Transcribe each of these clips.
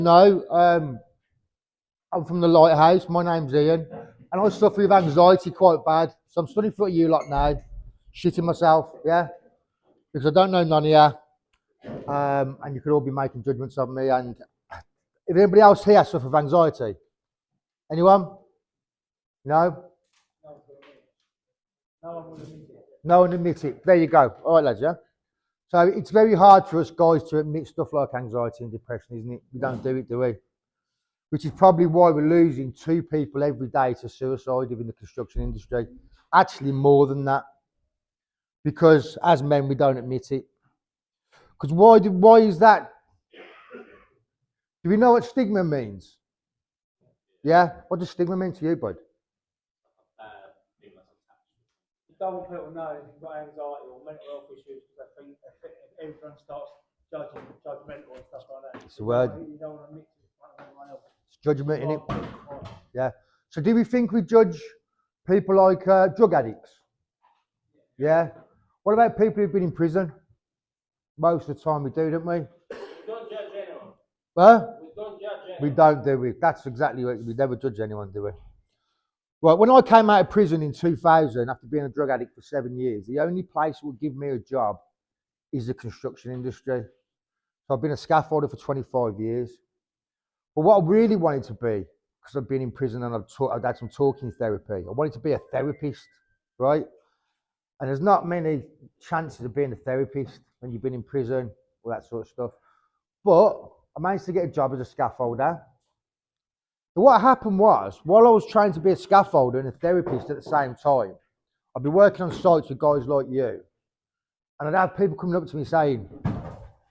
No, I'm from the Lighthouse. My name's Ian, and I suffer with anxiety quite bad. So I'm studying for you lot now, shitting myself, yeah, because I don't know none of you, and you could all be making judgments of me. And if anybody else here suffers with anxiety, anyone? No, no one admits it. There you go. All right, lads, yeah. So it's very hard for us guys to admit stuff like anxiety and depression, isn't it? We don't do it, do we? Which is probably why we're losing 2 people every day to suicide within the construction industry. Actually, more than that, because as men we don't admit it. Because why is that? Do we know what stigma means? Yeah. What does stigma mean to you, bud? You don't want people to know if you've got anxiety or mental health issues because I think everyone starts judgmental and stuff like that. It's a word. You don't want to mix it in front of everyone else. It's judgment, in it. Yeah. So do we think we judge people like drug addicts? Yeah. What about people who've been in prison? Most of the time we do, don't we? We don't judge anyone. Huh? We don't judge anyone. We don't, do we? That's exactly what we never judge anyone, do we? Right, when I came out of prison in 2000, after being a drug addict for 7 years, the only place that would give me a job is the construction industry. So I've been a scaffolder for 25 years. But what I really wanted to be, because I've been in prison and I've had some talking therapy, I wanted to be a therapist, right? And there's not many chances of being a therapist when you've been in prison, all that sort of stuff. But I managed to get a job as a scaffolder. And what happened was, while I was trying to be a scaffolder and a therapist at the same time, I'd be working on sites with guys like you, and I'd have people coming up to me saying,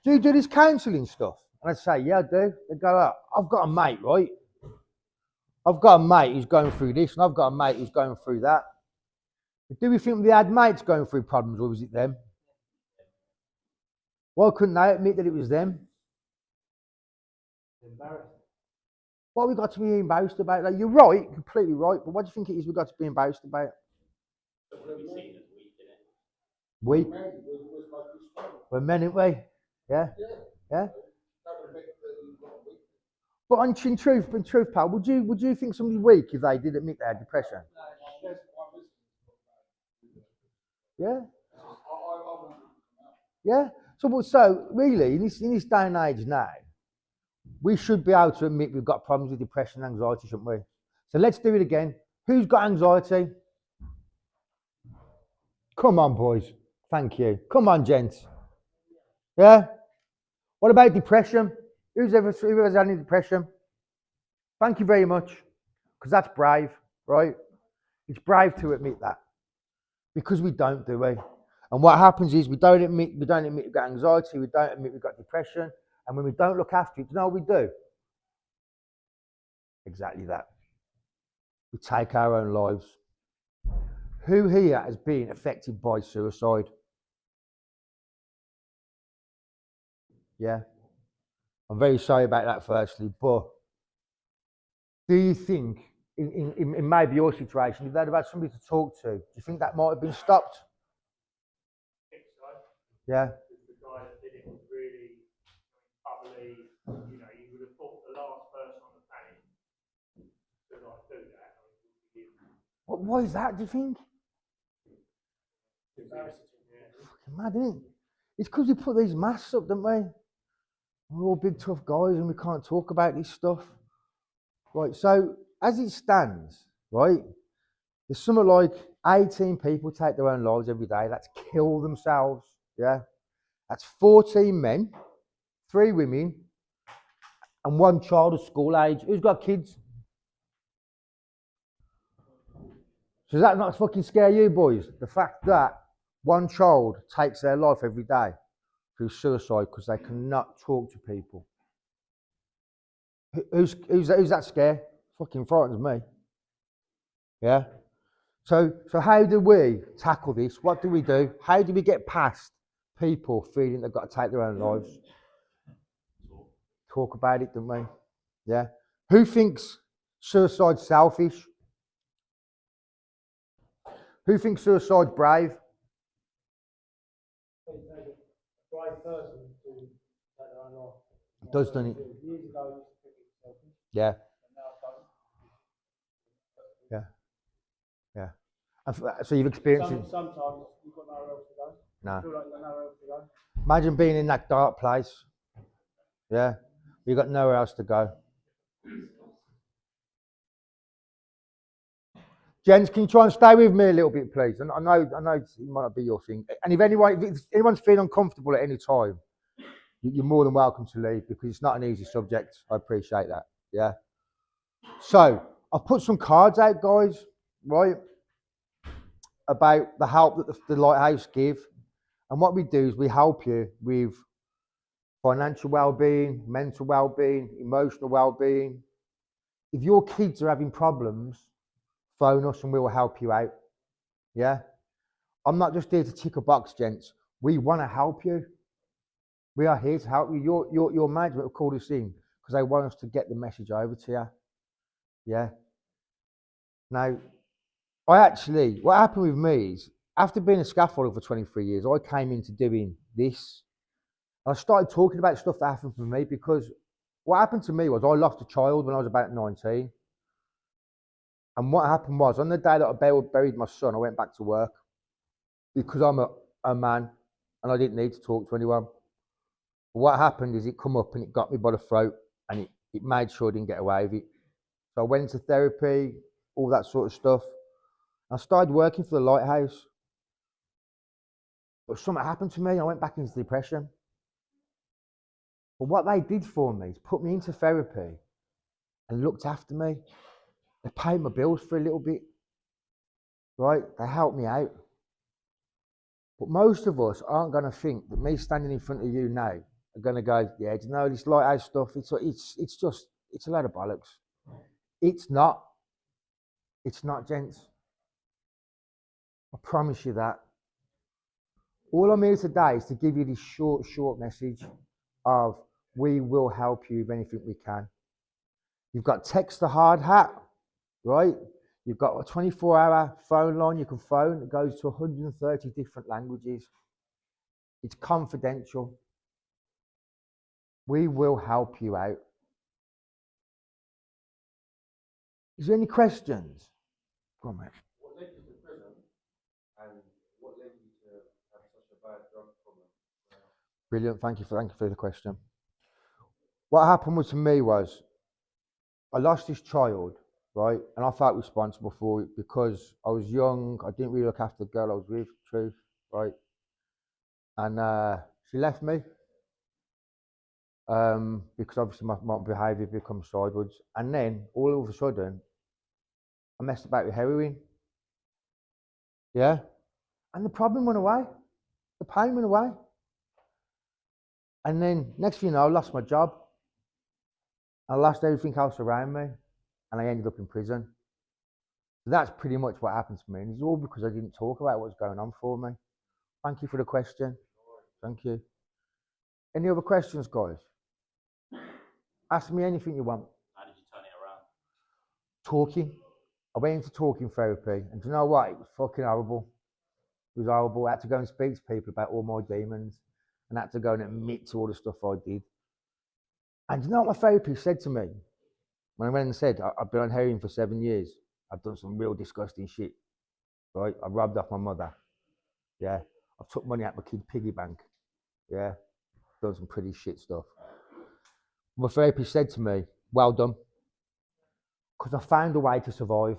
"Do you do this counselling stuff?" And I'd say, "Yeah, I do." They'd go, "I've got a mate, right? I've got a mate who's going through this, and I've got a mate who's going through that." But do we think they had mates going through problems, or was it them? Why couldn't they admit that it was them? Embarrassed. What have we got to be embarrassed about? Like, you're right, completely right, but what do you think it is we've got to be embarrassed about? Weak. We're men, aren't we? Yeah? Yeah? But in truth, pal, would you think somebody's weak if they did admit they had depression? Yeah? Yeah? So really, in this day and age now, we should be able to admit we've got problems with depression and anxiety, shouldn't we? So let's do it again. Who's got anxiety? Come on, boys. Thank you. Come on, gents. Yeah? What about depression? Who's ever had any depression? Thank you very much. Because that's brave, right? It's brave to admit that. Because we don't, do we? And what happens is we don't admit we've got anxiety, we don't admit we've got depression, and when we don't look after it, do you know what we do? Exactly that. We take our own lives. Who here has been affected by suicide? Yeah. I'm very sorry about that firstly, but do you think in maybe your situation, if they'd have had somebody to talk to, do you think that might have been stopped? I think so. Yeah. The guy that did it was really bubbly. You would have thought the last person on the planet to like do that would be him. Why is that, do you think? Fucking mad, isn't it? It's because we put these masks up, don't we? We're all big tough guys and we can't talk about this stuff. Right, so as it stands, right, there's something like 18 people take their own lives every day. That's kill themselves, yeah? That's 14 men, 3 women, and 1 child of school age. Who's got kids? So does that not fucking scare you, boys? The fact that 1 child takes their life every day through suicide because they cannot talk to people. Who's that scare? Fucking frightens me. Yeah? So how do we tackle this? What do we do? How do we get past people feeling they've got to take their own lives? Talk about it, don't we? Yeah? Who thinks suicide's selfish? Who thinks suicide's brave? A brave person to take their own life. It does, doesn't it? Years ago, selfish. Yeah, And now I don't. yeah, yeah. And so you've experienced it. Sometimes you've got nowhere else to go. No. You feel like you've got nowhere else to go. Imagine being in that dark place. Yeah, you've got nowhere else to go. Gents, can you try and stay with me a little bit, please? And I know it might not be your thing. And if anyone's feeling uncomfortable at any time, you're more than welcome to leave because it's not an easy subject. I appreciate that. Yeah. So I've put some cards out, guys, right, about the help that the Lighthouse give. And what we do is we help you with financial well-being, mental well-being, emotional well-being. If your kids are having problems, phone us and we will help you out. Yeah. I'm not just here to tick a box, gents. We want to help you. We are here to help you. Your management will call us in because they want us to get the message over to you. Yeah. Now, what happened with me is, after being a scaffolder for 23 years, I came into doing this. I started talking about stuff that happened for me because what happened to me was I lost a child when I was about 19. And what happened was, on the day that I buried my son, I went back to work because I'm a man and I didn't need to talk to anyone. But what happened is it come up and it got me by the throat and it made sure I didn't get away with it. So I went into therapy, all that sort of stuff. I started working for the Lighthouse. But something happened to me and I went back into depression. But what they did for me is put me into therapy and looked after me. They paid my bills for a little bit, right? They helped me out. But most of us aren't going to think that me standing in front of you now are going to go, yeah, do you know this Lighthouse stuff? It's a load of bollocks. It's not. It's not, gents. I promise you that. All I'm here today is to give you this short message of we will help you with anything we can. You've got text the hard hat, right? You've got a 24-hour phone line you can phone. It goes to 130 different languages. It's confidential. We will help you out. Is there any questions? Go on, mate. What led you to prison and what led you to have such a bad drug problem? Brilliant. Thank you for the question. What happened to me was I lost this child, right? And I felt responsible for it because I was young. I didn't really look after the girl I was with, truth, right? And she left me because obviously my behaviour became sideways. And then all of a sudden, I messed about with heroin. Yeah? And the problem went away. The pain went away. And then next thing you know, I lost my job. I lost everything else around me. And I ended up in prison. So that's pretty much what happened to me. And it's all because I didn't talk about what's going on for me. Thank you for the question. Thank you. Any other questions, guys? Ask me anything you want. How did you turn it around? Talking. I went into talking therapy. And do you know what? It was fucking horrible. It was horrible. I had to go and speak to people about all my demons. And I had to go and admit to all the stuff I did. And do you know what my therapist said to me? When I went and said, I've been on heroin for 7 years. I've done some real disgusting shit. Right? I robbed off my mother. Yeah. I took money out my kid's piggy bank. Yeah. Done some pretty shit stuff. My therapist said to me, well done. Because I found a way to survive.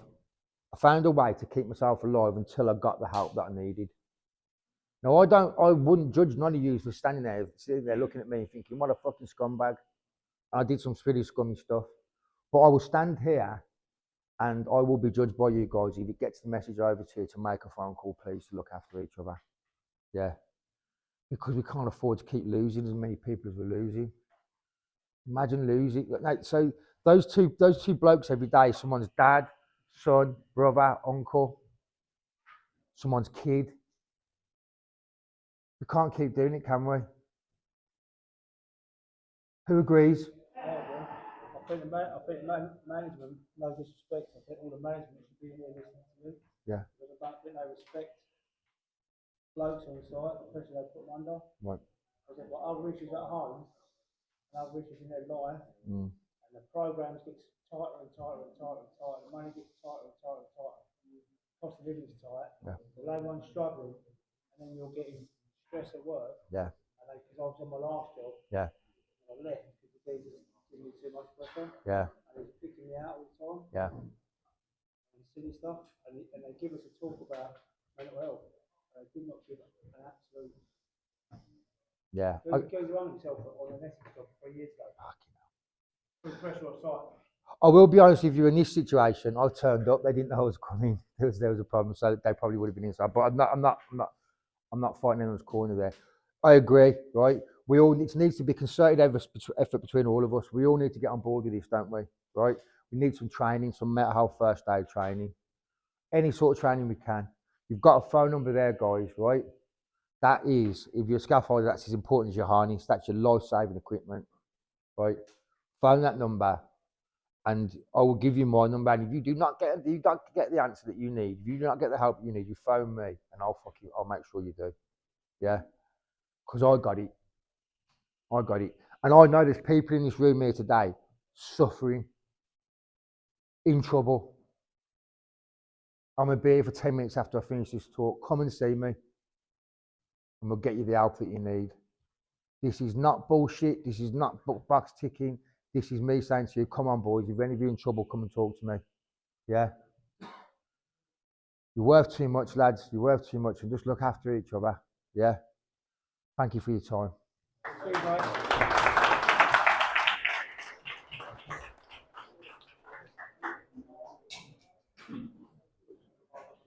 I found a way to keep myself alive until I got the help that I needed. Now, I wouldn't judge none of you for sitting there looking at me and thinking, what a fucking scumbag. And I did some pretty scummy stuff. But I will stand here and I will be judged by you guys if it gets the message over to you to make a phone call, please, to look after each other. Yeah. Because we can't afford to keep losing as many people as we're losing. Imagine losing. So those two blokes every day, someone's dad, son, brother, uncle, someone's kid. We can't keep doing it, can we? Who agrees? I think management, no disrespect, I think all the management should be in here listening to you. Yeah. Because I don't think they respect blokes on site, especially they put them under. Right. Because they've got other issues at home and other issues in their life. Mm. And and the programs gets tighter and tighter and tighter and tighter, the money gets tighter and tighter and tighter, cost of living is tight, Yeah. the low one's struggling, and then you're getting stress at work. Yeah. And because I was on my last job, Yeah. and I left because the guys was giving me too much pressure, Yeah. and he was picking me out all the time, Yeah. and silly stuff, and they give us a talk about mental health, and they did not give an absolute. Yeah. Because you hung himself on an ethics job 3 years ago. Put pressure on site. I will be honest with you, in this situation, I turned up, they didn't know I was coming. There was a problem, so they probably would have been inside. But I'm not fighting anyone's corner there. I agree, right? It needs to be concerted effort between all of us. We all need to get on board with this, don't we? Right? We need some training, some mental health first aid training. Any sort of training we can. You've got a phone number there, guys, right? That is, if you're a scaffolder, that's as important as your harness. That's your life-saving equipment, right? Phone that number, and I will give you my number. And if you don't get the answer that you need, if you do not get the help you need, you phone me, and I'll make sure you do. Yeah, because I got it, and I know there's people in this room here today suffering, in trouble. I'm gonna be here for 10 minutes after I finish this talk. Come and see me, and we'll get you the help that you need. This is not bullshit. This is not box ticking. This is me saying to you, come on, boys. If any of you in trouble, come and talk to me. Yeah? You're worth too much, lads. You're worth too much. And just look after each other. Yeah? Thank you for your time. See you, mate.